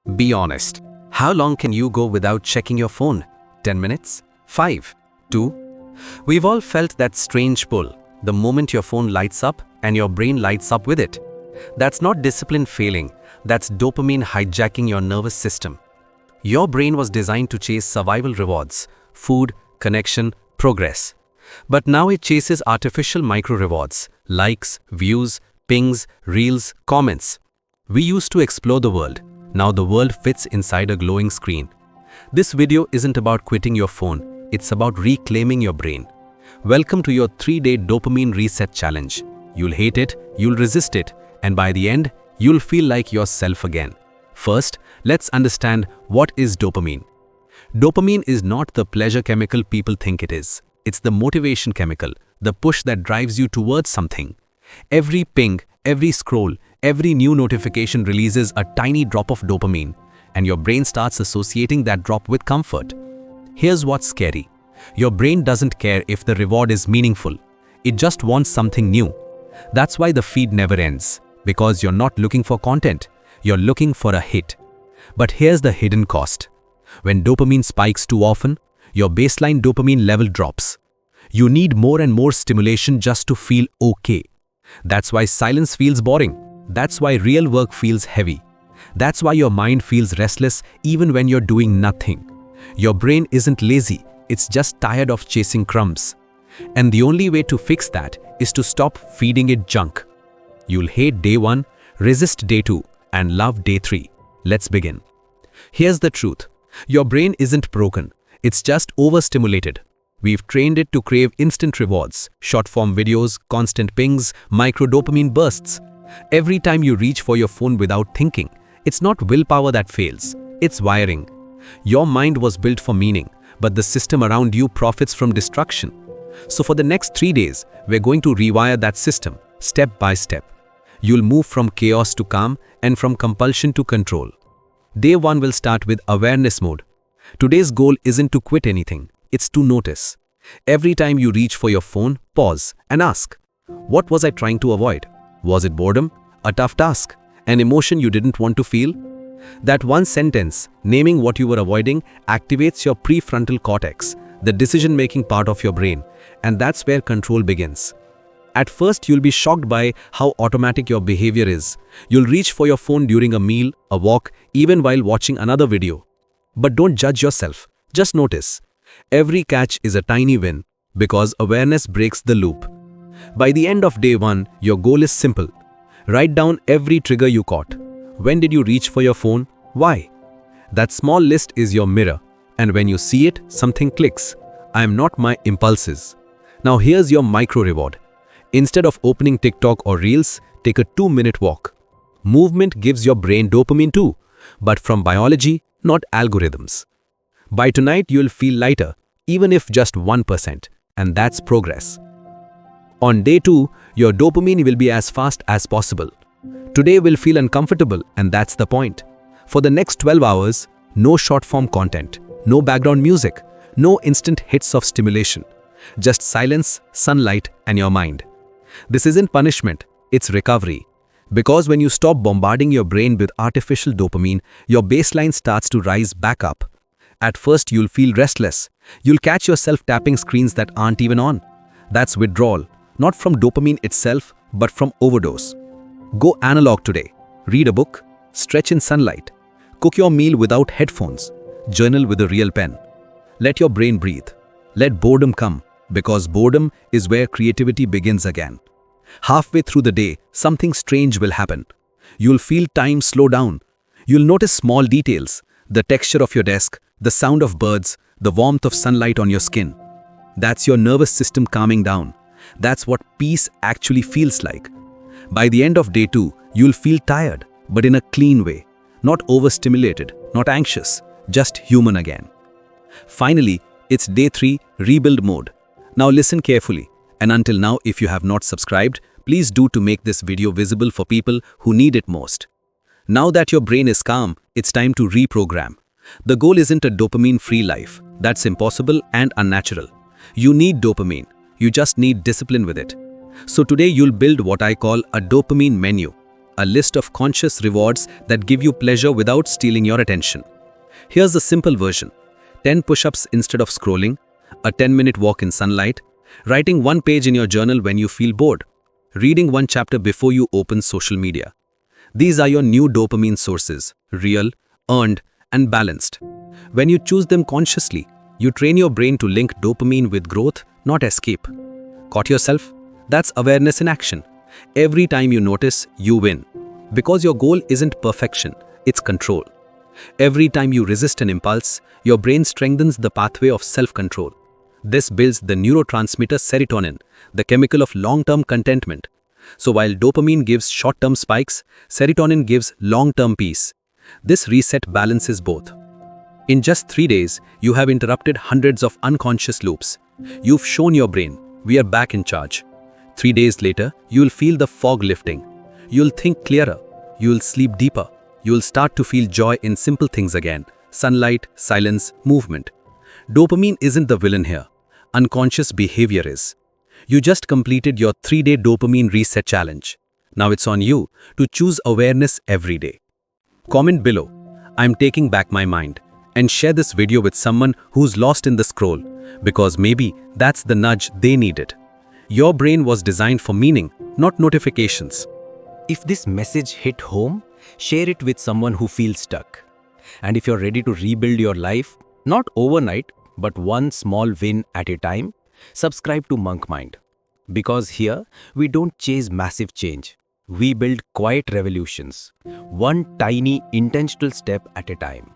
Be honest. How long can you go without checking your phone? 10 minutes? 5? 2? We've all felt that strange pull, the moment your phone lights up and your brain lights up with it. That's not discipline failing, that's dopamine hijacking your nervous system. Your brain was designed to chase survival rewards, food, connection, progress. But now it chases artificial micro-rewards, likes, views, pings, reels, comments. We used to explore the world. Now the world fits inside a glowing screen. This video isn't about quitting your phone, it's about reclaiming your brain. Welcome to your 3-day dopamine reset challenge. You'll hate it, you'll resist it, and by the end, you'll feel like yourself again. First, let's understand what is dopamine. Dopamine is not the pleasure chemical people think it is. It's the motivation chemical, the push that drives you towards something. Every ping, every scroll, every new notification releases a tiny drop of dopamine, and your brain starts associating that drop with comfort. Here's what's scary. Your brain doesn't care if the reward is meaningful. It just wants something new. That's why the feed never ends, because you're not looking for content. You're looking for a hit. But here's the hidden cost. When dopamine spikes too often, your baseline dopamine level drops. You need more and more stimulation just to feel okay. That's why silence feels boring. That's why real work feels heavy. That's why your mind feels restless even when you're doing nothing. Your brain isn't lazy, it's just tired of chasing crumbs. And the only way to fix that is to stop feeding it junk. You'll hate day 1, resist day 2, and love day 3. Let's begin. Here's the truth. Your brain isn't broken, it's just overstimulated. We've trained it to crave instant rewards, short-form videos, constant pings, micro-dopamine bursts. Every time you reach for your phone without thinking, it's not willpower that fails, it's wiring. Your mind was built for meaning, but the system around you profits from destruction. So for the next 3 days, we're going to rewire that system, step by step. You'll move from chaos to calm and from compulsion to control. Day 1 will start with awareness mode. Today's goal isn't to quit anything, it's to notice. Every time you reach for your phone, pause and ask, what was I trying to avoid? Was it boredom, a tough task, an emotion you didn't want to feel? That one sentence, naming what you were avoiding, activates your prefrontal cortex, the decision-making part of your brain, and that's where control begins. At first, you'll be shocked by how automatic your behavior is. You'll reach for your phone during a meal, a walk, even while watching another video. But don't judge yourself, just notice. Every catch is a tiny win, because awareness breaks the loop. By the end of day 1, your goal is simple. Write down every trigger you caught. When did you reach for your phone? Why? That small list is your mirror, and when you see it, something clicks. I am not my impulses. Now here's your micro reward. Instead of opening TikTok or Reels, take a 2-minute walk. Movement gives your brain dopamine too, but from biology, not algorithms. By tonight, you'll feel lighter, even if just 1%, and that's progress. On day 2, your dopamine will be as fast as possible. Today will feel uncomfortable, and that's the point. For the next 12 hours, no short-form content, no background music, no instant hits of stimulation. Just silence, sunlight, and your mind. This isn't punishment, it's recovery. Because when you stop bombarding your brain with artificial dopamine, your baseline starts to rise back up. At first, you'll feel restless. You'll catch yourself tapping screens that aren't even on. That's withdrawal, not from dopamine itself, but from overdose. Go analog today. Read a book, stretch in sunlight, cook your meal without headphones, journal with a real pen. Let your brain breathe. Let boredom come, because boredom is where creativity begins again. Halfway through the day, something strange will happen. You'll feel time slow down. You'll notice small details, the texture of your desk, the sound of birds, the warmth of sunlight on your skin. That's your nervous system calming down. That's what peace actually feels like. By the end of day 2, you'll feel tired, but in a clean way. Not overstimulated, not anxious, just human again. Finally, it's day 3, rebuild mode. Now listen carefully. And until now, if you have not subscribed, please do to make this video visible for people who need it most. Now that your brain is calm, it's time to reprogram. The goal isn't a dopamine-free life. That's impossible and unnatural. You need dopamine. You just need discipline with it. So today you'll build what I call a dopamine menu. a list of conscious rewards that give you pleasure without stealing your attention. Here's the simple version: 10 push-ups instead of scrolling, a 10-minute walk in sunlight, writing one page in your journal when you feel bored, reading one chapter before you open social media. These are your new dopamine sources, real, earned, and balanced. When you choose them consciously, you train your brain to link dopamine with growth, not escape. Caught yourself? That's awareness in action. Every time you notice, you win. Because your goal isn't perfection, it's control. Every time you resist an impulse, your brain strengthens the pathway of self-control. This builds the neurotransmitter serotonin, the chemical of long-term contentment. So while dopamine gives short-term spikes, serotonin gives long-term peace. This reset balances both. In just 3 days, you have interrupted hundreds of unconscious loops. You've shown your brain, we are back in charge. 3 days later, you'll feel the fog lifting. You'll think clearer. You'll sleep deeper. You'll start to feel joy in simple things again: sunlight, silence, movement. Dopamine isn't the villain here. Unconscious behavior is. You just completed your 3-day dopamine reset challenge. Now it's on you to choose awareness every day. Comment below, "I'm taking back my mind," and share this video with someone who's lost in the scroll, because maybe that's the nudge they needed. Your brain was designed for meaning, not notifications. If this message hit home, share it with someone who feels stuck. And if you're ready to rebuild your life, not overnight, but one small win at a time, subscribe to Monk Mind. Because here, we don't chase massive change. We build quiet revolutions, one tiny intentional step at a time.